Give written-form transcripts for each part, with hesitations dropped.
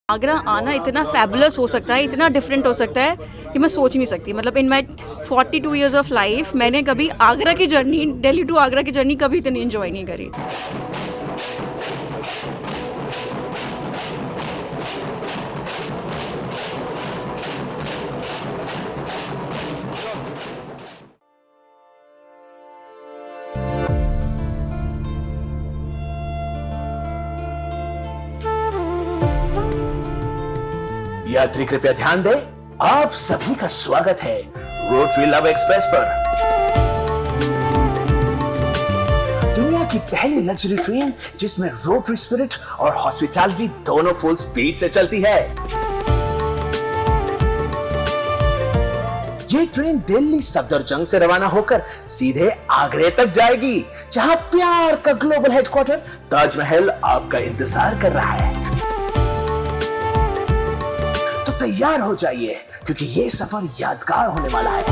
आगरा आना इतना फैबुलस हो सकता है, इतना डिफरेंट हो सकता है कि मैं सोच नहीं सकती। मतलब इन माई 42 ईयर्स ऑफ लाइफ मैंने कभी आगरा की जर्नी, दिल्ली टू आगरा की जर्नी कभी इतनी एंजॉय नहीं करी। यात्री कृपया ध्यान दें, आप सभी का स्वागत है रोटरी लव एक्सप्रेस पर। दुनिया की पहली लग्जरी ट्रेन जिसमें रोटरी स्पिरिट और हॉस्पिटैलिटी दोनों फुल स्पीड से चलती है। ये ट्रेन दिल्ली सफदरजंग से रवाना होकर सीधे आगरे तक जाएगी, जहां प्यार का ग्लोबल हेडक्वार्टर ताजमहल आपका इंतजार कर रहा है। तैयार हो जाइए क्योंकि ये सफर यादगार होने वाला है।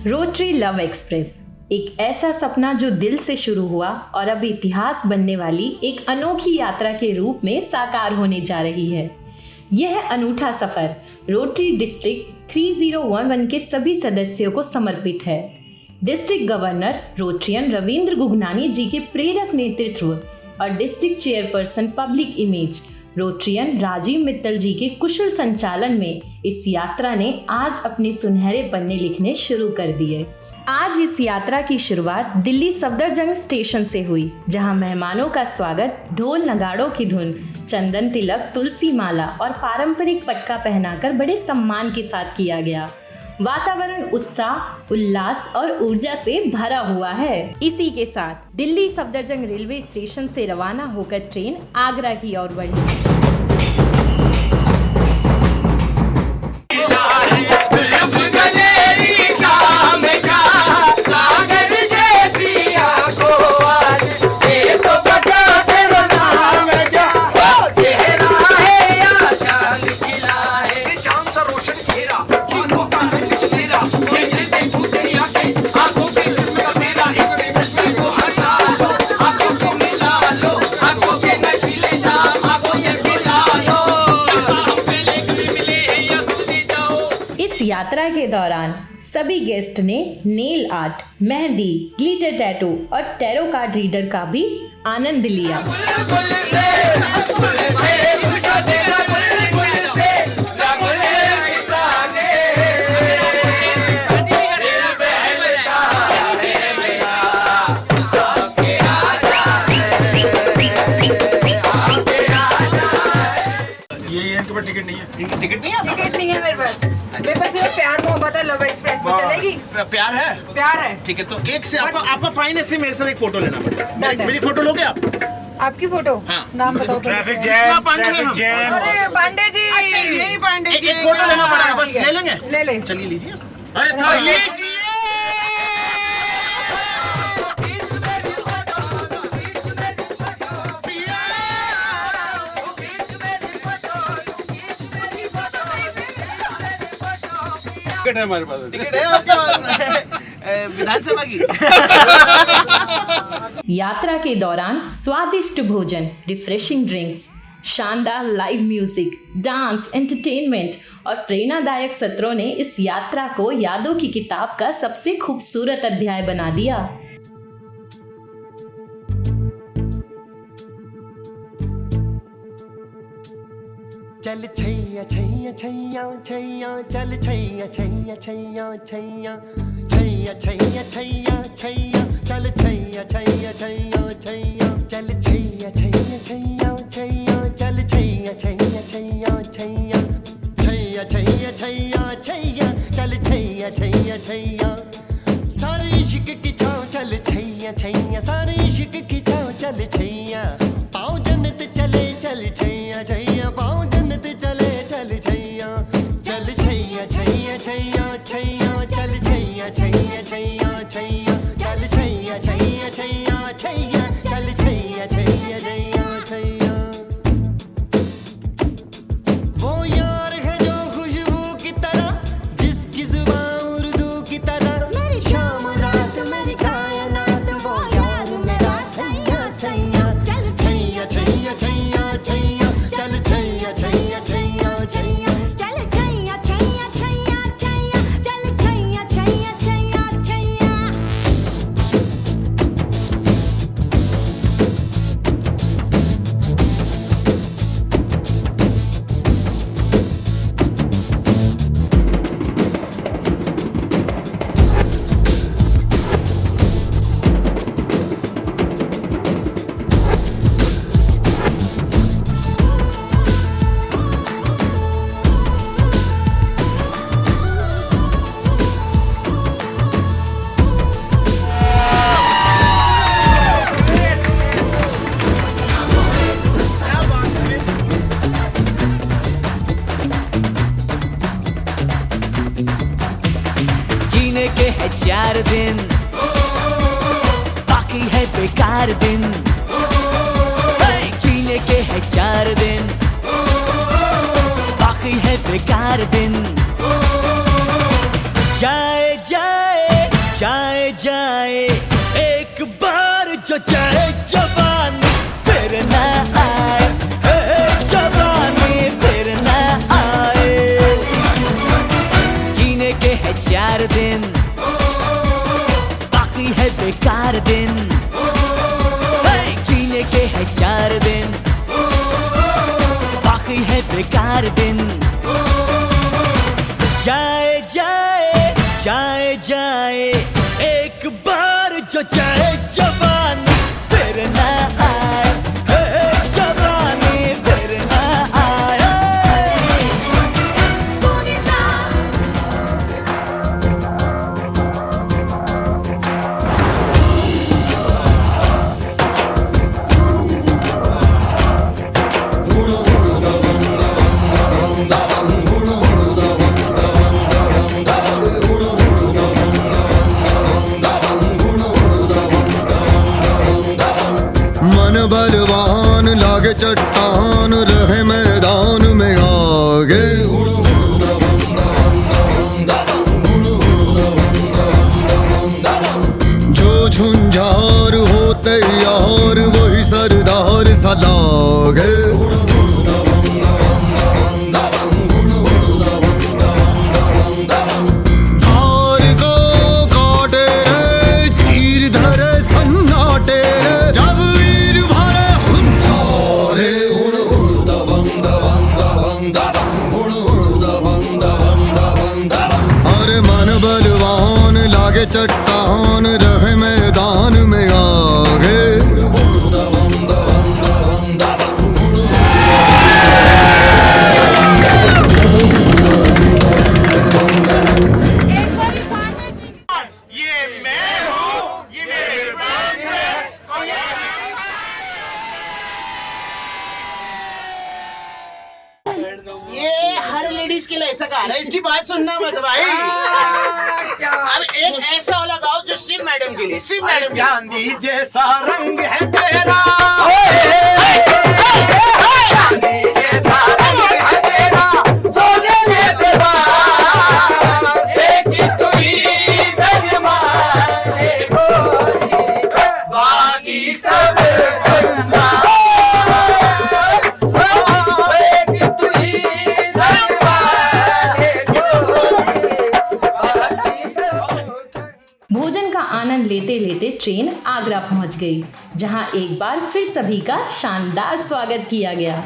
रोटरी लव एक्सप्रेस एक ऐसा सपना जो दिल से शुरू हुआ और अब इतिहास बनने वाली एक अनोखी यात्रा के रूप में साकार होने जा रही है। यह अनूठा सफर रोटरी डिस्ट्रिक्ट 3011 के सभी सदस्यों को समर्पित है। District governor Rotarian Ravindra Gugnani ji के प्रेरक नेतृत्व और district chairperson public image Rotarian Rajeev Mittal ji के कुशल संचालन में इस यात्रा ने आज अपने सुनहरे पन्ने लिखने शुरू कर दिए। आज इस यात्रा की शुरुआत दिल्ली सफदरजंग स्टेशन से हुई, जहां मेहमानों का स्वागत ढोल नगाड़ों की धुन, चंदन तिलक, तुलसी माला और पारंपरिक पटका पहनाकर बड़े सम्मान के साथ किया गया। वातावरण उत्साह, उल्लास और ऊर्जा से भरा हुआ है। इसी के साथ दिल्ली सफदरजंग रेलवे स्टेशन से रवाना होकर ट्रेन आगरा की ओर बढ़ी। यात्रा के दौरान सभी गेस्ट ने nail art, mehndi, glitter tattoo और टैरो कार्ड रीडर का भी आनंद लिया। टिकट नहीं है। टिकट नहीं है मेरे पास। मेरे पास ये प्यार मोहब्बत है लव एक्सप्रेस में, चलेगी? प्यार है? प्यार है। ठीक है, तो एक से आपका फाइन ऐसे मेरे साथ एक फोटो लेना पड़ेगा। मेरी फोटो लोगे आप? आपकी फोटो? हाँ। नाम बताओ। Traffic jam. अरे पांडे जी। अच्छा यही पांडे जी। एक फोटो लेना पड़ेगा, बस ले लेंगे। ले चलिए लीजिए। लीजिए। टिकट है हमारे पास। टिकट है आपके पास? विधानसभा की। यात्रा के दौरान स्वादिष्ट भोजन, रिफ्रेशिंग ड्रिंक्स, शानदार लाइव म्यूजिक, डांस, एंटरटेनमेंट और प्रेरणादायक सत्रों ने इस यात्रा को यादों की किताब का सबसे खूबसूरत अध्याय बना दिया। चल छैया छैया छैया छैया, चल छैया छैया छैया छैया, छैया छैया छैया छैया, चल छैया छैया छैया छैया, चल छैया छैया छैया छैया, चल छैया छैया छैया छैया, छैया छैया छैया छैया, चल छैया छैया छैया, सारे इश्क की छाँव चल छैया छैया, सारे इश्क की छाँव चल छैया, पाँव जन्नत चले चल छैया छैया, पाँव जन्नत चले चल छैया, चल छैया छैया छैया छैया, चल छैया छैया छैया छैया, चल छैया छैया है 4 दिन, बाकी है बेकार दिन। जीने के है 4 दिन, बाकी है बेकार दिन। जाए जाए जाए जाए एक बार जो जाए जवानी फिर ना आए, जवानी फिर ना आए। जीने के है 4 दिन, बाकी है बेकार दिन। जीने के है 4 दिन, बाकी है बेकार दिन। जाए जाए जाए जाए एक बार जो जाए जवानी फिर ना आए, जवानी फिर ना आए। मन बलवान लागे चट्टान रहे मैदान में आगे। जो झुंझार होते यार वही सरदार सा लागे। धार को काटे रे चीर धरे सन्नाटे रे, जब वीर भरे हुंकारे। हुड़ हुड़ दबंग दबंग दबंग दबंग, हुड़ हुड़ दबंग दबंग दबंग दबंग। अरे मन बलवान लागे चट्टान रहे मैदान में आगे। हुड़ दबंग दबंग दबंग दबंग, हुड़ ये हर लेडीज के लिए ऐसा गा रहा है, इसकी बात सुनना मत भाई। अब एक ऐसा वाला गाओ जो शिव मैडम के लिए, शिव मैडम। चांदी जैसा रंग है तेरा, चांदी जैसा रंग है तेरा, सोने में से एक तू ही धनवाले भोली, बाकी सब भोजन का आनंद लेते लेते ट्रेन आगरा पहुंच गई, जहां एक बार फिर सभी का शानदार स्वागत किया गया।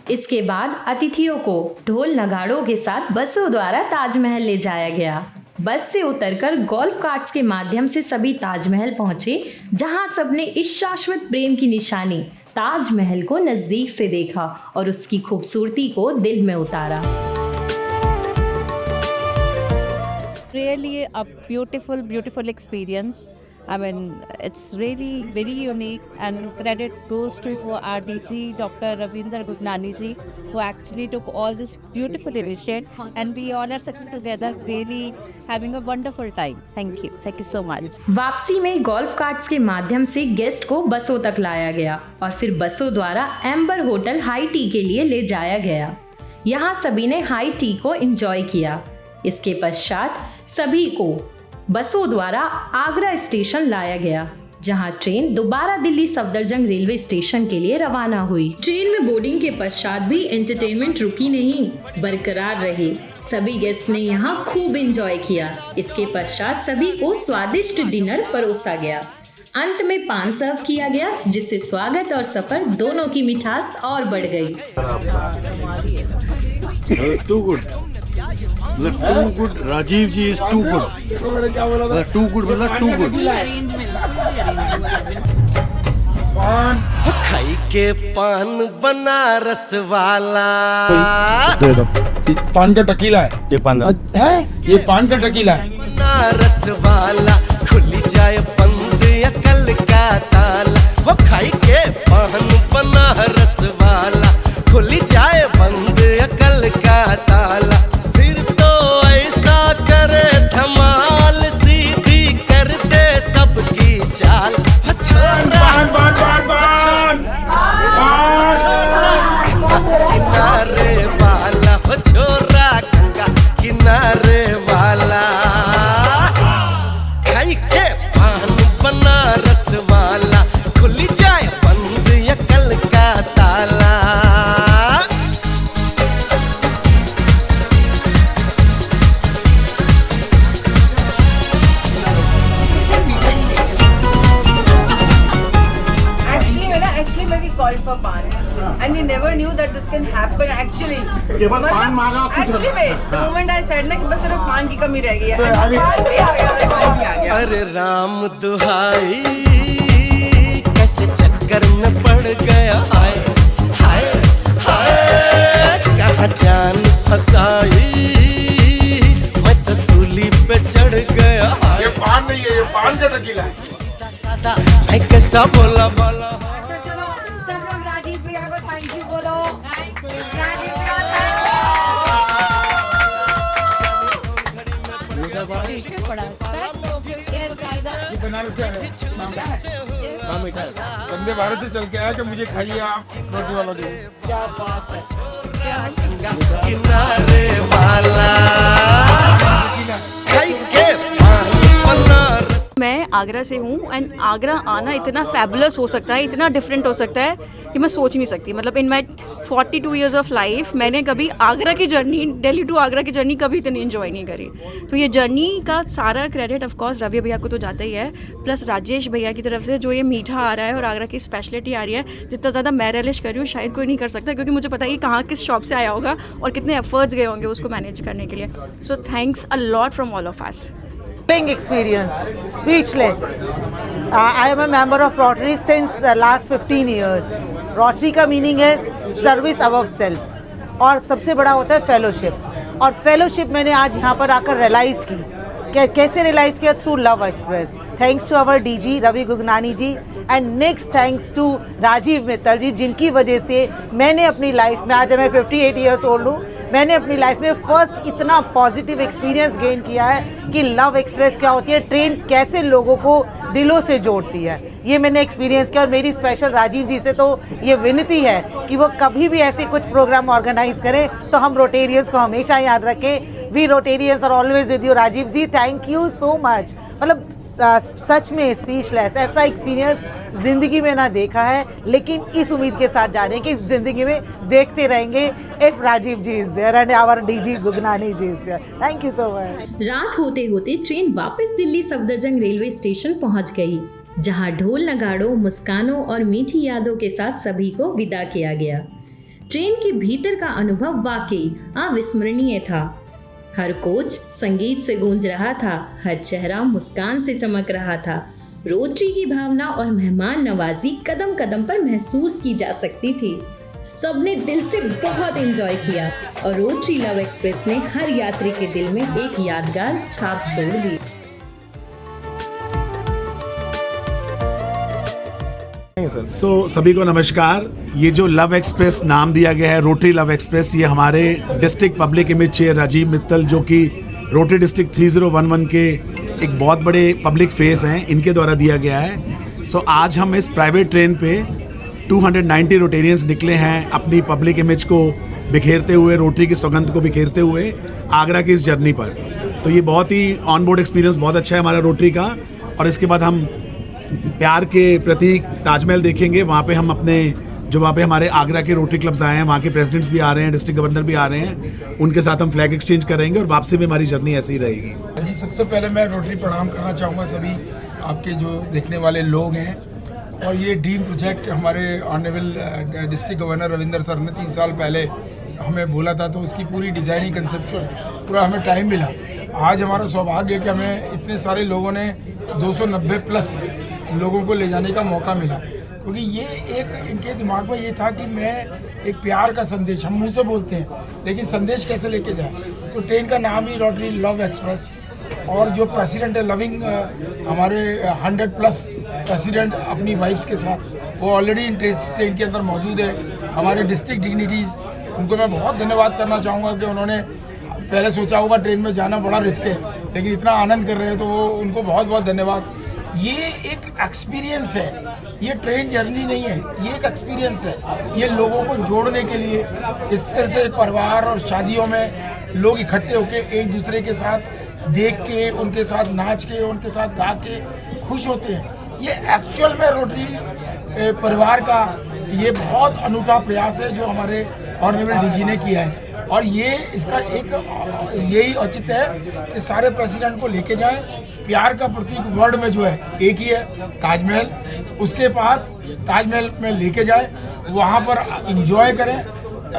इसके बाद अतिथियों को ढोल नगाड़ों के साथ बसों द्वारा ताजमहल ले जाया गया। बस से उतरकर गोल्फ कार्ट्स के माध्यम से सभी ताजमहल पहुंचे, जहां सबने इस शाश्वत प्रेम की निशानी ताजमहल को नजदीक से देखा और उसकी खूबसूरती को दिल में उतारा। Really a beautiful experience. I mean, it's really very unique, and credit goes to our DG, Dr. Ravindra Gujnani ji, who actually took all this beautiful initiative, and we all are sitting together, really having a wonderful time. Thank you so much. वापसी में golf carts के माध्यम से guest को बसों तक लाया गया और फिर बसों द्वारा एम्बर होटल हाई टी के लिए ले जाया गया। यहाँ सभी ने हाई टी को एंजॉय किया। इसके पश्चात सभी को बसों द्वारा आगरा स्टेशन लाया गया, जहां ट्रेन दोबारा दिल्ली सफदरजंग रेलवे स्टेशन के लिए रवाना हुई। ट्रेन में बोर्डिंग के पश्चात भी एंटरटेनमेंट रुकी नहीं, बरकरार रही। सभी गेस्ट ने यहाँ खूब एंजॉय किया। इसके पश्चात सभी को स्वादिष्ट डिनर परोसा गया। अंत में पान सर्व किया गया, जिससे स्वागत और सफर दोनों की मिठास और बढ़ गई। Too good, too good. Rajeev ji is too good, too good मतलब टू गुड। खाई के पान बनारस वाला, दे दो। पान का टकीला है ये, पान है ये, पान का टकीला है। बनारस वाला खुली जाए बंद अकल का ताला। वो खाई के पान बनारस वाला खुली जाए बंद अकल का ताला। फिर तो ऐसा करे धमाल, सीधी कर दे सबकी चाल। किनारे वाला हो छोरा, गंगा किनारे वाला। खाई के पान बनारस वाला खुली जाए बंद अकल का ताला। Actually, we called for pan, and we never knew that this can happen. Actually, actually, wait. The moment I said ना कि बस सिर्फ पान की कमी रह गई है, पान भी आ गया। अरे राम दुहाई, कैसे चक्कर में पड़ गया। हाय हाय हाय, कहाँ जान फसाई, मैं तो सूली पे चढ़ गया। ये पान नहीं है, ये पान का टकीला है। मैं कैसा बोला बोला। राजीव भैया को थैंक यू बोलो। बनारस से वंदे भारत से चल के आया कि मुझे खाइए आप रोटी वालों की। किनारे वाला खाई के पान बनारस। मैं आगरा से हूँ एंड आगरा आना इतना फैबुलस हो सकता है, इतना डिफरेंट हो सकता है कि मैं सोच नहीं सकती। मतलब इन माई 42 ईयर्स ऑफ लाइफ मैंने कभी आगरा की जर्नी, दिल्ली टू आगरा की जर्नी कभी इतनी इन्जॉय नहीं करी। तो ये जर्नी का सारा क्रेडिट ऑफ कोर्स रवि भैया को तो जाता ही है, प्लस राजेश भैया की तरफ से जो ये मीठा आ रहा है और आगरा की स्पेशलिटी आ रही है। जितना ज़्यादा मैं रियलाइज कर रही हूँ शायद कोई नहीं कर सकता, क्योंकि मुझे पता है कि कहाँ किस शॉप से आया होगा और कितने एफर्ट्स गए होंगे उसको मैनेज करने के लिए। So thanks a lot from all of us. Experience, speechless. I am a member of Rotary since last 15 years. Rotary का meaning है service above self, और सबसे बड़ा होता है फेलोशिप। और फेलोशिप मैंने आज यहाँ पर आकर रियलाइज़ की। कैसे रियलाइज़ किया? Through love express. Thanks to our DG Ravi Gugnani ji, and next thanks to Rajeev Mittal ji, जिनकी वजह से मैंने अपनी लाइफ में, आज मैं 58 ईयर्स ओल्ड हूँ, मैंने अपनी लाइफ में फर्स्ट इतना पॉजिटिव एक्सपीरियंस गेन किया है कि लव एक्सप्रेस क्या होती है, ट्रेन कैसे लोगों को दिलों से जोड़ती है, ये मैंने एक्सपीरियंस किया। और मेरी स्पेशल राजीव जी से तो ये विनती है कि वो कभी भी ऐसे कुछ प्रोग्राम ऑर्गेनाइज करें तो हम रोटेरियंस को हमेशा याद रखें। We Rotarians are always with you Rajeev ji, thank you so much. मतलब सच में स्पीचलेस, ऐसा एक्सपीरियंस ज़िंदगी में ना देखा है, लेकिन इस उम्मीद के साथ जा रहे हैं कि इस ज़िंदगी में देखते रहेंगे if Rajeev ji is there and our DG Gugnani ji is there. Thank you so much. रात होते होते ट्रेन वापस दिल्ली सफदरजंग रेलवे स्टेशन पहुंच गई, जहां ढोल नगाड़ों, मुस्कानों और मीठी यादों के साथ सभी को विदा किया गया। ट्रेन के भीतर का अनुभव वाकई अविस्मरणीय था। हर कोच संगीत से गूंज रहा था, हर चेहरा मुस्कान से चमक रहा था। रोटरी की भावना और मेहमान नवाजी कदम कदम पर महसूस की जा सकती थी। सबने दिल से बहुत एंजॉय किया और रोटरी लव एक्सप्रेस ने हर यात्री के दिल में एक यादगार छाप छोड़ दी। सभी को नमस्कार। ये जो लव एक्सप्रेस नाम दिया गया है, रोटरी लव एक्सप्रेस, ये हमारे district public image chair Rajeev Mittal, जो कि रोटरी डिस्ट्रिक्ट 3011 के एक बहुत बड़े पब्लिक फेस हैं, इनके द्वारा दिया गया है। आज हम इस प्राइवेट ट्रेन पे 290 रोटेरियंस निकले हैं अपनी पब्लिक इमेज को बिखेरते हुए, रोटरी की सौगंध को बिखेरते हुए आगरा की इस जर्नी पर। तो ये बहुत ही ऑन बोर्ड एक्सपीरियंस बहुत अच्छा है हमारा रोटरी का। और इसके बाद हम प्यार के प्रतीक ताजमहल देखेंगे। वहाँ पे हम अपने जो वहाँ पे हमारे आगरा के रोटरी क्लब्स आए हैं, वहाँ के प्रेसिडेंट्स भी आ रहे हैं, डिस्ट्रिक्ट गवर्नर भी आ रहे हैं, उनके साथ हम फ्लैग एक्सचेंज करेंगे और वापसी में हमारी जर्नी ऐसी ही रहेगी। जी, सबसे पहले मैं रोटरी प्रणाम करना चाहूँगा सभी आपके जो देखने वाले लोग हैं। और ये ड्रीम प्रोजेक्ट हमारे honourable district governor Ravinder sir ने 3 साल पहले हमें बोला था, तो उसकी पूरी डिज़ाइनिंग कंसेप्चुअल पूरा हमें टाइम मिला। आज हमारा सौभाग्य है कि हमें इतने सारे लोगों ने 290 प्लस लोगों को ले जाने का मौका मिला, क्योंकि ये एक इनके दिमाग में ये था कि मैं एक प्यार का संदेश, हम मुंह से बोलते हैं लेकिन संदेश कैसे लेके जाए। तो ट्रेन का नाम ही रोटरी लव एक्सप्रेस, और जो प्रेसिडेंट है लविंग हमारे 100+ प्रेसिडेंट अपनी वाइफ्स के साथ, वो ऑलरेडी ट्रेन के अंदर मौजूद है। हमारे डिस्ट्रिक्ट डिग्निटीज़, उनको मैं बहुत धन्यवाद करना चाहूँगा कि उन्होंने पहले सोचा होगा ट्रेन में जाना बड़ा रिस्क है, लेकिन इतना आनंद कर रहे हैं, तो वो उनको बहुत बहुत धन्यवाद। ये एक एक्सपीरियंस है, ये ट्रेन जर्नी नहीं है, ये एक एक्सपीरियंस है। ये लोगों को जोड़ने के लिए, इस तरह से परिवार और शादियों में लोग इकट्ठे होकर एक दूसरे के साथ देख के, उनके साथ नाच के, उनके साथ गा के खुश होते हैं। ये एक्चुअल में रोटरी परिवार का ये बहुत अनूठा प्रयास है जो हमारे ऑनरेबल डीजी ने किया है। और ये इसका एक यही औचित्य है कि सारे प्रेसिडेंट को लेके जाएं। प्यार का प्रतीक वर्ल्ड में जो है एक ही है, ताजमहल। उसके पास ताजमहल में लेके जाए, वहाँ पर इंजॉय करें,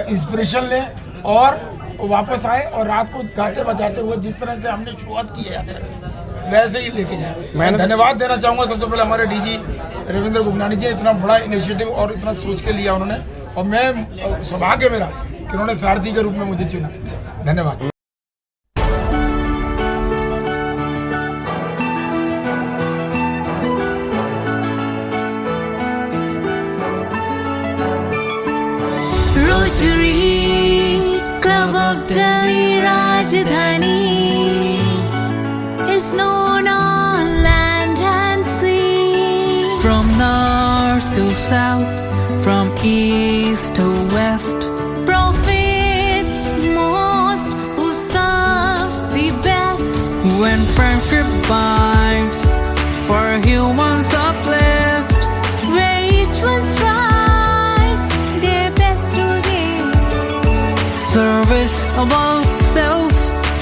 इंस्पिरेशन लें और वापस आए, और रात को गाते बजाते हुए जिस तरह से हमने शुरुआत की है यात्रा की, वैसे ही लेके जाए। मैं धन्यवाद देना चाहूँगा सबसे पहले हमारे डीजी रविंद्र गुगनानी जी, इतना बड़ा इनिशिएटिव और इतना सोच के लिया उन्होंने, और मैं सौभाग्य मेरा कि उन्होंने सारथी के रूप में मुझे चुना। धन्यवाद। Rotary Club of Delhi Rajdhani is known on land and sea. From north to south, from east to west, profits most who serves the best. When friendship binds for humans uplift, where each one strives their best to give. Service above self,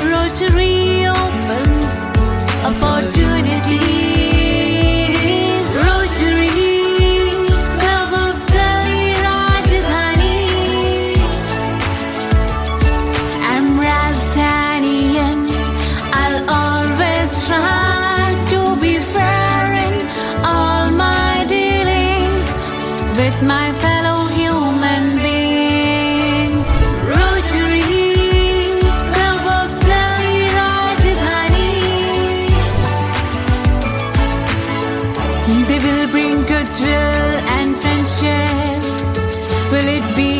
Rotary opens opportunities. With my fellow human beings, Rotary Club of Delhi Rajdhani, they will bring goodwill and friendship. Will it be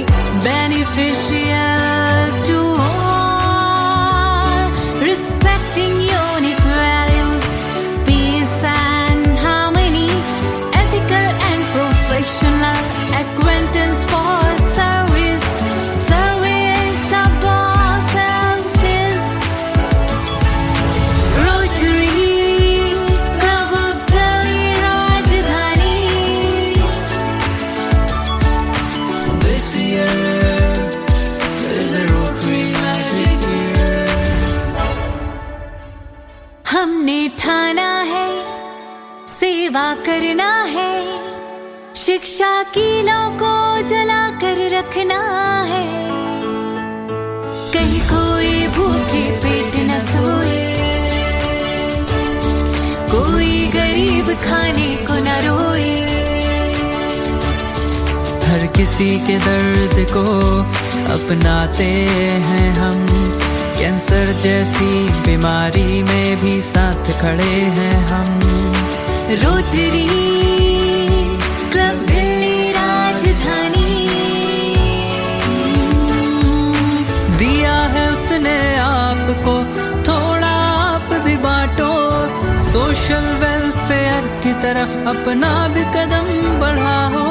beneficial to all, respecting unique values, peace and harmony, ethical and professional acquaintance for service, service above self. Rotary Club of Delhi Rajdhani. This year is a Rotary magic year. हमने ठाना है, सेवा करना है, शिक्षा की लौ को जला कर रखना है। कहीं कोई भूखे पेट न सोए, कोई गरीब खाने को न रोए। हर किसी के दर्द को अपनाते हैं हम, कैंसर जैसी बीमारी में भी साथ खड़े हैं हम। रोटरी क्लब दिल्ली राजधानी, दिया है उसने आपको, थोड़ा आप भी बांटो। सोशल वेलफेयर की तरफ अपना भी कदम बढ़ाओ।